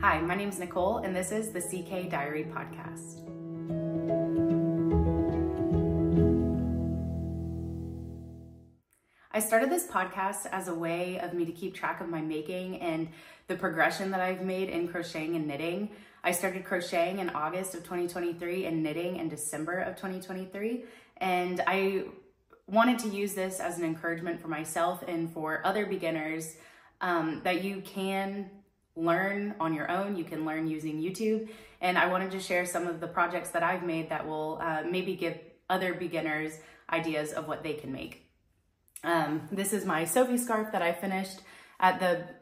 Hi, my name is Nicole, and this is the CK Diary Podcast. I started this podcast as a way of me to keep track of my making and the progression that I've made in crocheting and knitting. I started crocheting in August of 2023 and knitting in December of 2023, and I wanted to use this as an encouragement for myself and for other beginners that you can learn on your own. You can learn using YouTube, and I wanted to share some of the projects that I've made that will maybe give other beginners ideas of what they can make. This is my Sophie scarf that I finished at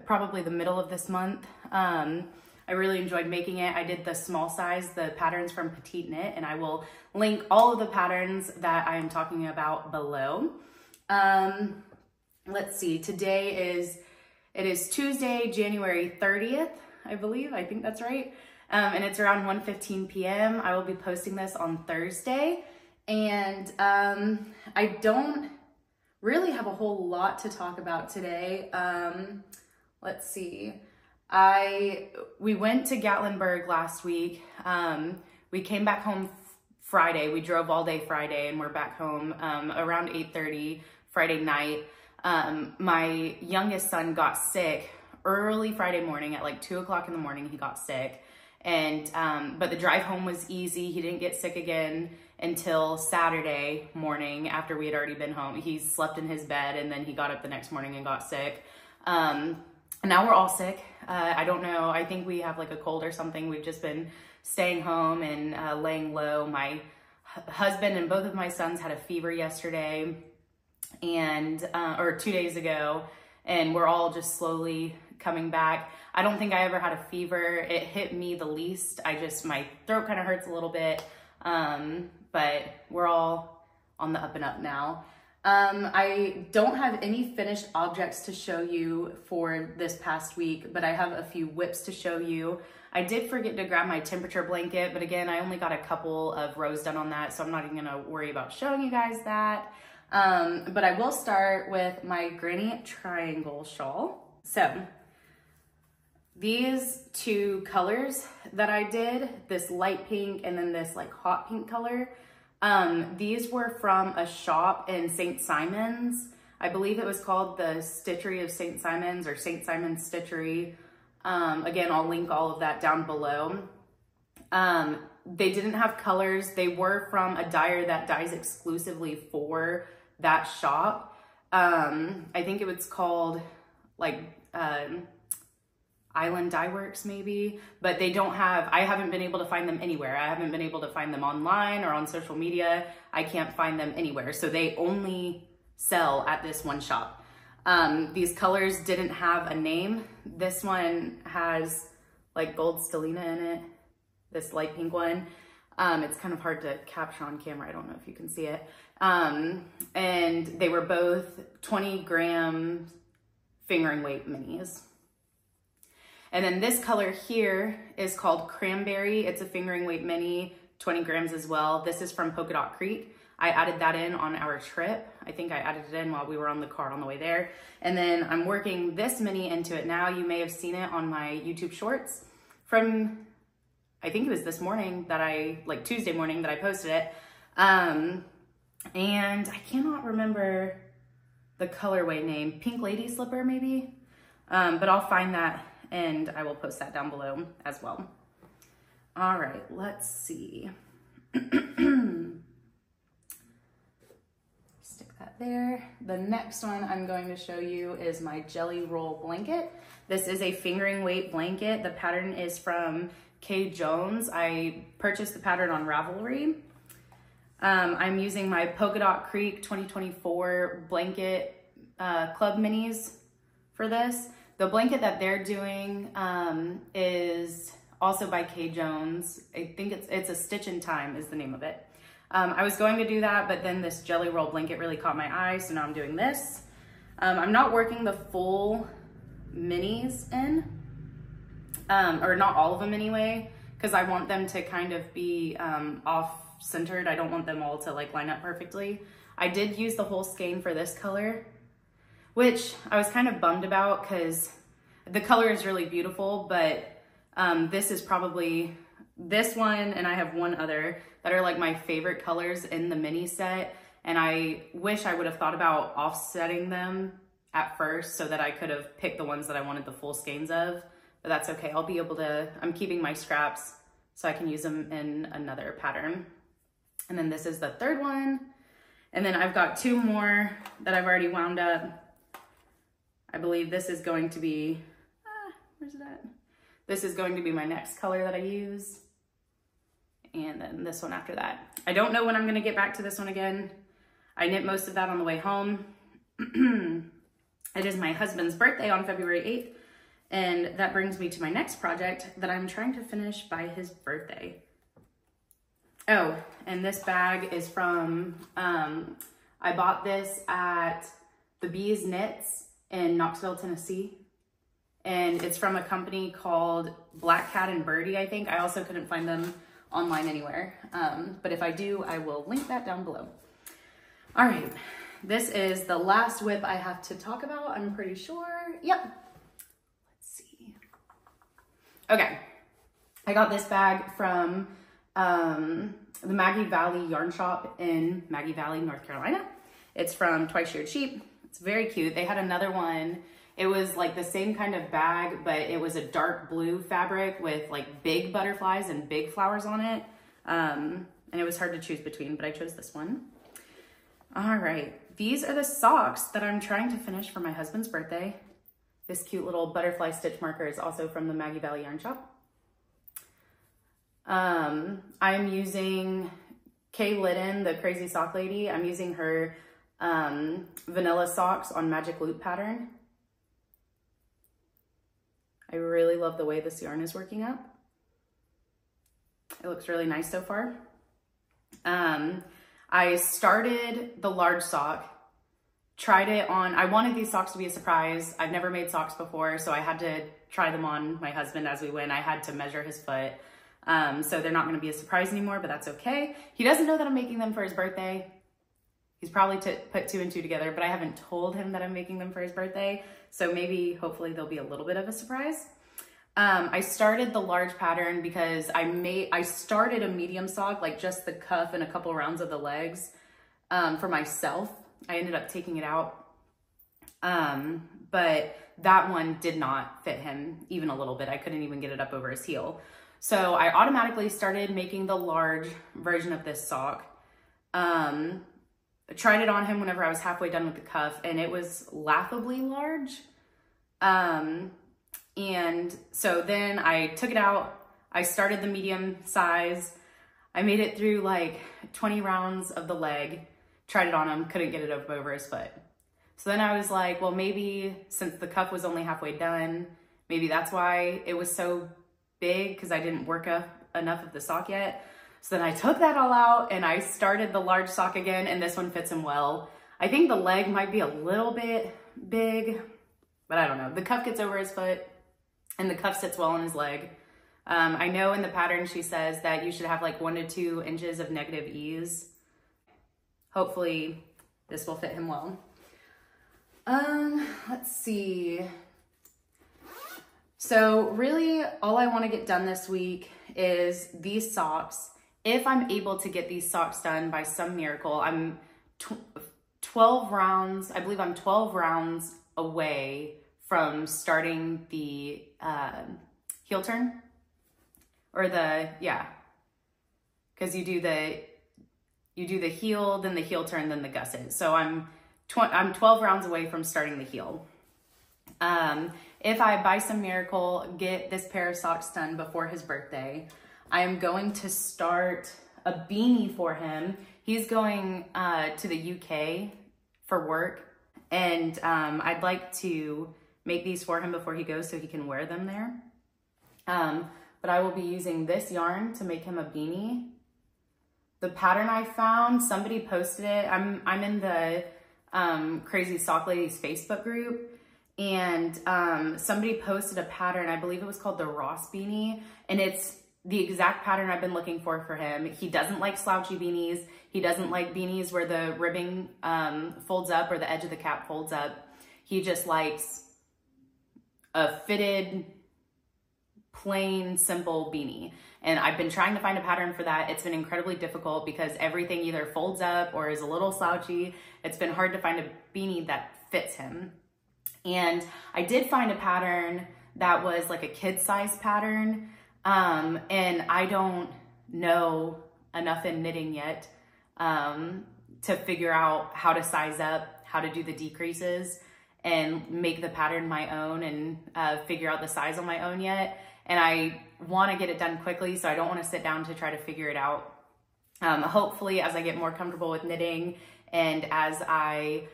probably the middle of this month. I really enjoyed making it. I did the small size, the patterns from Petite Knit, and I will link all of the patterns that I am talking about below. Let's see, it is Tuesday, January 30th, I believe. I think that's right. And it's around 1:15 p.m. I will be posting this on Thursday. And I don't really have a whole lot to talk about today. Let's see. We went to Gatlinburg last week. We came back home Friday. We drove all day Friday, and we're back home around 8:30 Friday night. My youngest son got sick early Friday morning at like 2 o'clock in the morning. He got sick, and but the drive home was easy. He didn't get sick again until Saturday morning after we had already been home. He slept in his bed, and then he got up the next morning and got sick. Now we're all sick. I don't know. I think we have like a cold or something. We've just been staying home and laying low. My husband and both of my sons had a fever yesterday or 2 days ago, and we're all just slowly coming back. I don't think I ever had a fever. It hit me the least. My throat kind of hurts a little bit, but we're all on the up and up now. I don't have any finished objects to show you for this past week, but I have a few whips to show you. I did forget to grab my temperature blanket, but again, I only got a couple of rows done on that, so I'm not even gonna worry about showing you guys that. But I will start with my granny triangle shawl. So these two colors that I did, this light pink and then this like hot pink color, these were from a shop in St. Simon's. I believe it was called the Stitchery of St. Simon's or St. Simon's Stitchery. Again, I'll link all of that down below. They didn't have colors. They were from a dyer that dyes exclusively for that shop. I think it was called like Island Dye Works maybe, but I haven't been able to find them anywhere. I haven't been able to find them online or on social media. I can't find them anywhere. So they only sell at this one shop. These colors didn't have a name. This one has like gold stellina in it, this light pink one. It's kind of hard to capture on camera. I don't know if you can see it. And they were both 20-gram fingering weight minis. And then this color here is called Cranberry. It's a fingering weight mini, 20 grams as well. This is from Polka Dot Creek. I added that in on our trip. I think I added it in while we were on the car on the way there. And then I'm working this mini into it now. You may have seen it on my YouTube shorts from, I think it was this morning like Tuesday morning that I posted it. And I cannot remember the colorway name. Pink Lady Slipper maybe? But I'll find that and I will post that down below as well. All right, let's see. Stick that there. The next one I'm going to show you is my Jelly Roll blanket. This is a fingering weight blanket. The pattern is from K. Jones. I purchased the pattern on Ravelry. I'm using my Polka Dot Creek 2024 blanket club minis for this. The blanket that they're doing is also by K. Jones. I think it's a Stitch in Time is the name of it. I was going to do that, but then this Jelly Roll blanket really caught my eye, so now I'm doing this. I'm not working the full minis in, or not all of them anyway, because I want them to kind of be off-centered. I don't want them all to like line up perfectly. I did use the whole skein for this color, which I was kind of bummed about because the color is really beautiful, but This is probably this one, and I have one other that are like my favorite colors in the mini set. And I wish I would have thought about offsetting them at first so that I could have picked the ones that I wanted the full skeins of, but that's okay. I'll be able to, I'm keeping my scraps so I can use them in another pattern. And then this is the third one. And then I've got two more that I've already wound up. I believe this is going to be, where's it at? This is going to be my next color that I use. And then this one after that. I don't know when I'm gonna get back to this one again. I knit most of that on the way home. It is my husband's birthday on February 8th. And that brings me to my next project that I'm trying to finish by his birthday. Oh, and this bag is from, I bought this at the Bees Knits in Knoxville, Tennessee. And it's from a company called Black Cat and Birdie, I think. I also couldn't find them online anywhere. But if I do, I will link that down below. All right, this is the last whip I have to talk about, I'm pretty sure. Yep, let's see. Okay, I got this bag from the Maggie Valley Yarn Shop in Maggie Valley, North Carolina. It's from Twice Sheared Sheep. It's very cute. They had another one. It was like the same kind of bag, but it was a dark blue fabric with like big butterflies and big flowers on it. And it was hard to choose between, but I chose this one. All right, these are the socks that I'm trying to finish for my husband's birthday. This cute little butterfly stitch marker is also from the Maggie Valley Yarn Shop. I'm using Kay Liddon, the Crazy Sock Lady. I'm using her vanilla socks on Magic Loop pattern. I really love the way this yarn is working up. It looks really nice so far. I started the large sock, tried it on, I wanted these socks to be a surprise. I've never made socks before, so I had to try them on my husband as we went. I had to measure his foot. So they're not gonna be a surprise anymore, but that's okay. He doesn't know that I'm making them for his birthday. He's probably put two and two together, but I haven't told him that I'm making them for his birthday. So maybe, hopefully they'll be a little bit of a surprise. I started the large pattern because I started a medium sock, like just the cuff and a couple rounds of the legs for myself. I ended up taking it out. But that one did not fit him even a little bit. I couldn't even get it up over his heel. So I automatically started making the large version of this sock. I tried it on him whenever I was halfway done with the cuff, and it was laughably large. And so then I took it out, I started the medium size, I made it through like 20 rounds of the leg, tried it on him, couldn't get it up over his foot. So then I was like, well, maybe since the cuff was only halfway done, maybe that's why it was so big, because I didn't work up enough of the sock yet. So then I took that all out and I started the large sock again, and this one fits him well. I think the leg might be a little bit big, but I don't know. The cuff gets over his foot and the cuff sits well on his leg. I know in the pattern she says that you should have like 1 to 2 inches of negative ease. Hopefully this will fit him well. Let's see. So really all I want to get done this week is these socks. If I'm able to get these socks done by some miracle, I'm 12 rounds, I believe I'm 12 rounds away from starting the heel turn, or because you do the heel, then the heel turn, then the gusset. So I'm 12 rounds away from starting the heel. If I, by some miracle, get this pair of socks done before his birthday, I am going to start a beanie for him. He's going to the UK for work, and I'd like to make these for him before he goes so he can wear them there. But I will be using this yarn to make him a beanie. The pattern I found, somebody posted it. I'm in the Crazy Sock Ladies Facebook group, and somebody posted a pattern, I believe it was called the Ross beanie, and it's the exact pattern I've been looking for him. He doesn't like slouchy beanies. He doesn't like beanies where the ribbing folds up or the edge of the cap folds up. He just likes a fitted, plain, simple beanie. And I've been trying to find a pattern for that. It's been incredibly difficult because everything either folds up or is a little slouchy. It's been hard to find a beanie that fits him. And I did find a pattern that was like a kid size pattern. And I don't know enough in knitting yet to figure out how to size up, how to do the decreases and make the pattern my own and figure out the size on my own yet. And I want to get it done quickly, so I don't want to sit down to try to figure it out. Hopefully, as I get more comfortable with knitting and as I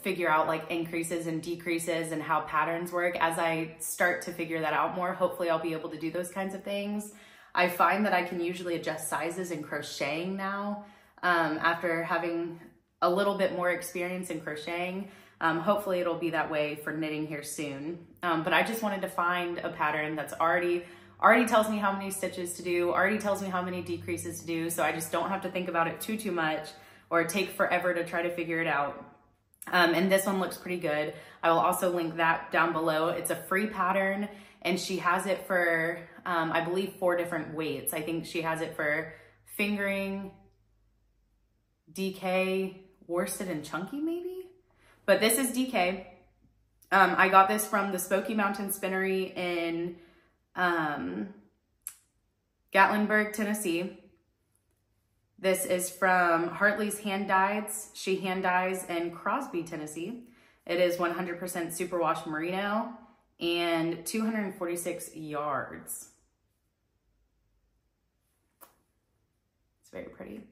figure out like increases and decreases and how patterns work, as I start to figure that out more, hopefully I'll be able to do those kinds of things. I find that I can usually adjust sizes in crocheting now after having a little bit more experience in crocheting. Hopefully it'll be that way for knitting here soon. But I just wanted to find a pattern that's already tells me how many stitches to do, already tells me how many decreases to do, so I just don't have to think about it too much or take forever to try to figure it out. And this one looks pretty good. I will also link that down below. It's a free pattern and she has it for, I believe 4 different weights. I think she has it for fingering, DK, worsted, and chunky maybe? But this is DK. I got this from the Smoky Mountain Spinnery in Gatlinburg, Tennessee. This is from Hartley's Hand Dyes. She hand dyes in Crosby, Tennessee. It is 100% superwash merino and 246 yards. It's very pretty.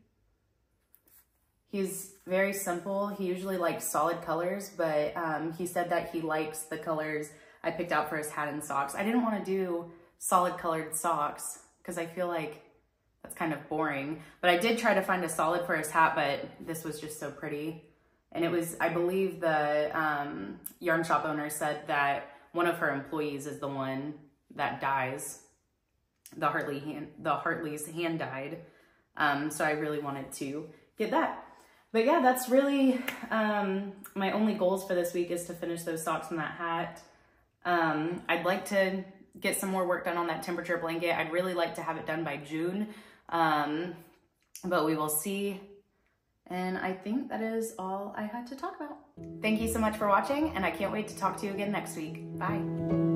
He's very simple. He usually likes solid colors, but he said that he likes the colors I picked out for his hat and socks. I didn't want to do solid colored socks because I feel like that's kind of boring, but I did try to find a solid for his hat, but this was just so pretty. And it was, I believe the yarn shop owner said that one of her employees is the one that dyes the Hartley's hand dyed. So I really wanted to get that. But yeah, that's really my only goals for this week is to finish those socks and that hat. I'd like to get some more work done on that temperature blanket. I'd really like to have it done by June, but we will see. And I think that is all I had to talk about. Thank you so much for watching, and I can't wait to talk to you again next week. Bye.